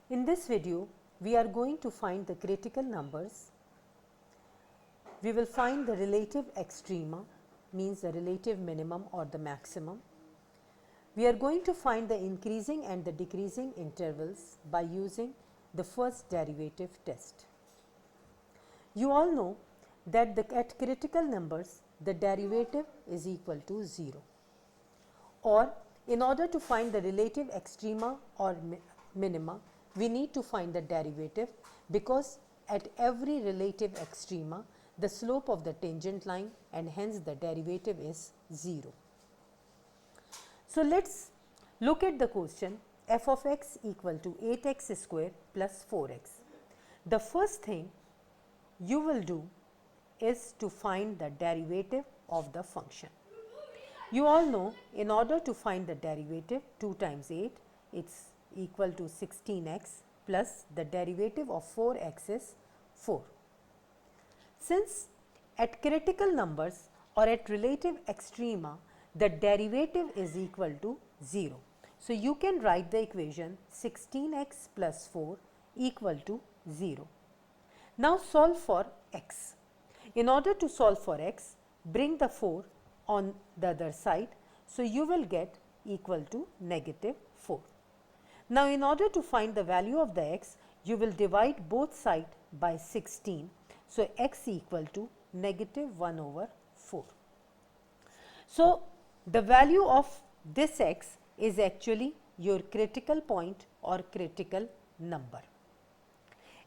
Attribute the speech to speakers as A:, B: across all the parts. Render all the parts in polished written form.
A: In this video, we are going to find the critical numbers. We will find the relative extrema, means the relative minimum or the maximum. We are going to find the increasing and the decreasing intervals by using the first derivative test. You all know that at critical numbers, the derivative is equal to 0, or in order to find the relative extrema or minima, we need to find the derivative, because at every relative extrema the slope of the tangent line and hence the derivative is 0. So, let us look at the question f of x equal to 8x square plus 4x. The first thing you will do is to find the derivative of the function. You all know, in order to find the derivative, 2 times 8, it is equal to 16x plus the derivative of 4x is 4. Since at critical numbers or at relative extrema, the derivative is equal to 0. So, you can write the equation 16x plus 4 equal to 0. Now, solve for x. In order to solve for x, bring the 4 on the other side. So, you will get equal to negative 4. Now, in order to find the value of the x, you will divide both sides by 16. So, x equal to negative 1 over 4. So, the value of this x is actually your critical point or critical number.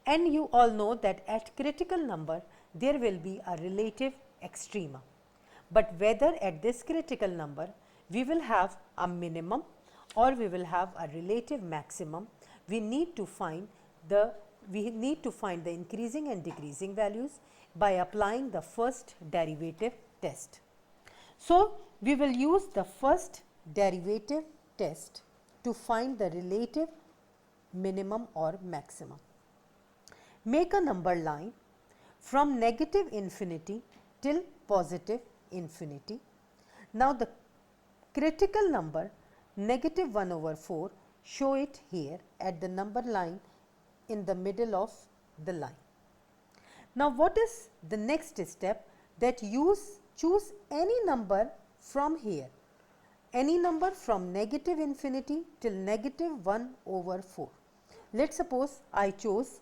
A: And you all know that at critical number, there will be a relative extrema. But whether at this critical number we will have a minimum or we will have a relative maximum, we need to find the increasing and decreasing values by applying the first derivative test. So, we will use the first derivative test to find the relative minimum or maximum. Make a number line from negative infinity till positive infinity. Now, the critical number negative 1 over 4, show it here at the number line in the middle of the line. Now, what is the next step? That choose any number from here, any number from negative infinity till negative 1 over 4. Let us suppose I chose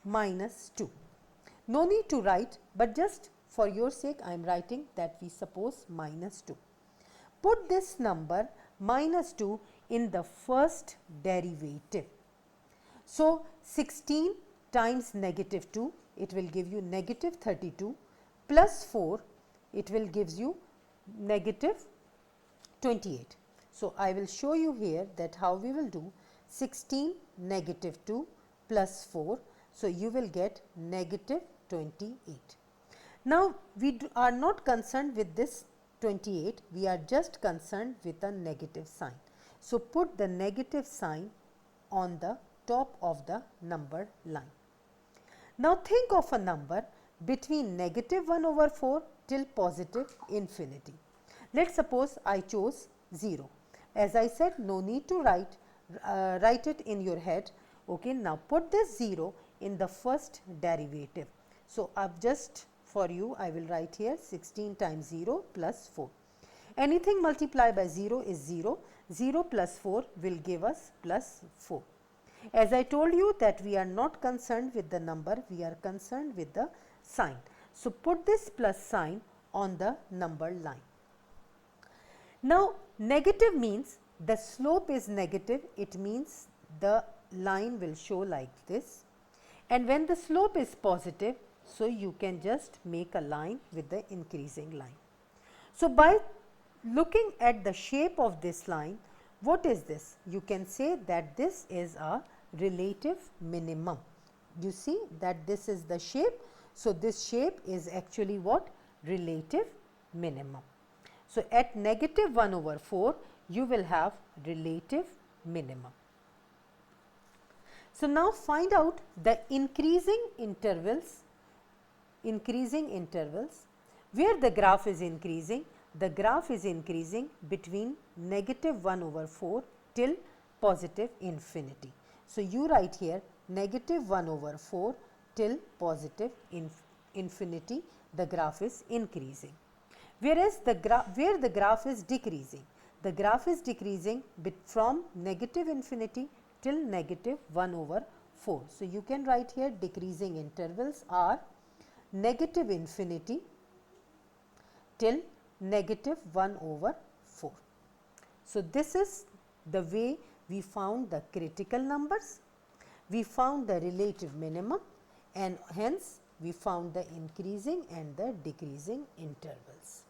A: minus 2. No need to write, but just for your sake I am writing that we suppose minus 2. Put this number minus 2 in the first derivative. So, 16 times negative 2, it will give you negative 32, plus 4, it will give you negative 28. So, I will show you here that how we will do 16 negative 2 plus 4. So, you will get negative 28. Now, we are not concerned with this 28, we are just concerned with a negative sign. So, put the negative sign on the top of the number line. Now, think of a number between negative 1 over 4 till positive infinity. Let us suppose I chose 0. As I said, no need to write it in your head. Okay. Now, put this 0 in the first derivative. So, just for you I will write here 16 times 0 plus 4. Anything multiplied by 0 is 0. 0 plus 4 will give us plus 4. As I told you that we are not concerned with the number, we are concerned with the sign. So, put this plus sign on the number line. Now, negative means the slope is negative, it means the line will show like this, and when the slope is positive, so you can just make a line with the increasing line. So, by looking at the shape of this line, what is this? You can say that this is a relative minimum. You see that this is the shape. So, this shape is actually what? Relative minimum. So, at negative 1 over 4, you will have relative minimum. So, now find out the increasing intervals where the graph is increasing. The graph is increasing between negative 1 over 4 till positive infinity. So, you write here negative 1 over 4 till positive infinity, the graph is increasing. Whereas where the graph is decreasing, the graph is decreasing from negative infinity till negative 1 over 4. So, you can write here decreasing intervals are negative infinity till negative 1 over 4. So, this is the way we found the critical numbers, we found the relative minimum, and hence we found the increasing and the decreasing intervals.